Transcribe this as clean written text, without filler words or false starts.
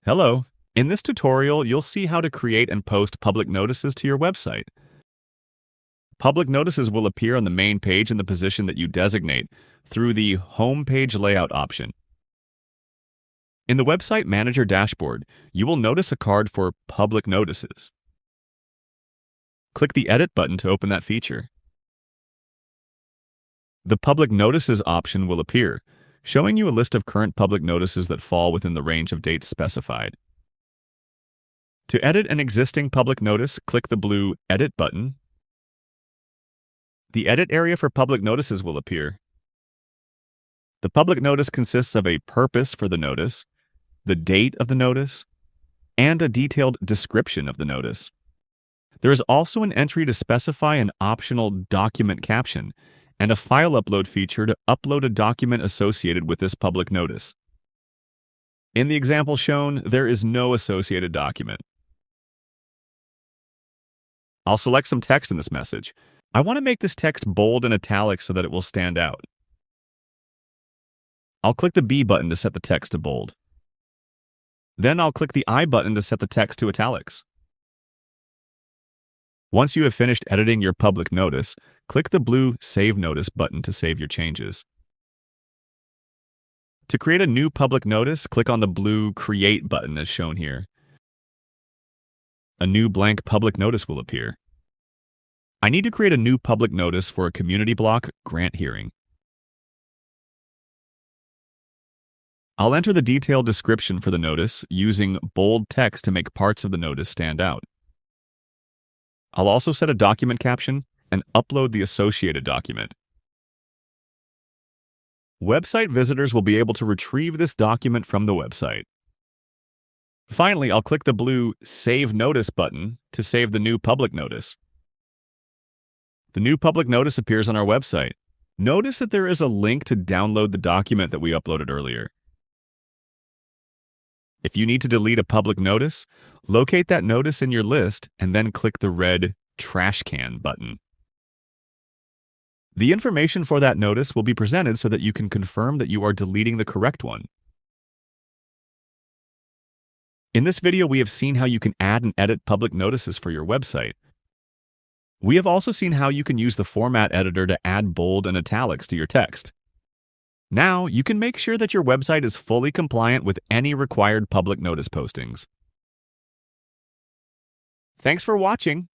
Hello. In this tutorial, you'll see how to create and post public notices to your website. Public notices will appear on the main page in the position that you designate through the Home Page Layout option. In the Website Manager dashboard, you will notice a card for Public Notices. Click the Edit button to open that feature. The Public Notices option will appear, showing you a list of current public notices that fall within the range of dates specified. To edit an existing public notice, click the blue Edit button. The edit area for public notices will appear. The public notice consists of a purpose for the notice, the date of the notice, and a detailed description of the notice. There is also an entry to specify an optional document caption and a file upload feature to upload a document associated with this public notice. In the example shown, there is no associated document. I'll select some text in this message. I want to make this text bold and italic so that it will stand out. I'll click the B button to set the text to bold. Then I'll click the I button to set the text to italics. Once you have finished editing your public notice, click the blue Save Notice button to save your changes. To create a new public notice, click on the blue Create button as shown here. A new blank public notice will appear. I need to create a new public notice for a community block grant hearing. I'll enter the detailed description for the notice using bold text to make parts of the notice stand out. I'll also set a document caption and upload the associated document. Website visitors will be able to retrieve this document from the website. Finally, I'll click the blue Save Notice button to save the new public notice. The new public notice appears on our website. Notice that there is a link to download the document that we uploaded earlier. If you need to delete a public notice, locate that notice in your list and then click the red Trash Can button. The information for that notice will be presented so that you can confirm that you are deleting the correct one. In this video, we have seen how you can add and edit public notices for your website. We have also seen how you can use the format editor to add bold and italics to your text. Now, you can make sure that your website is fully compliant with any required public notice postings. Thanks for watching.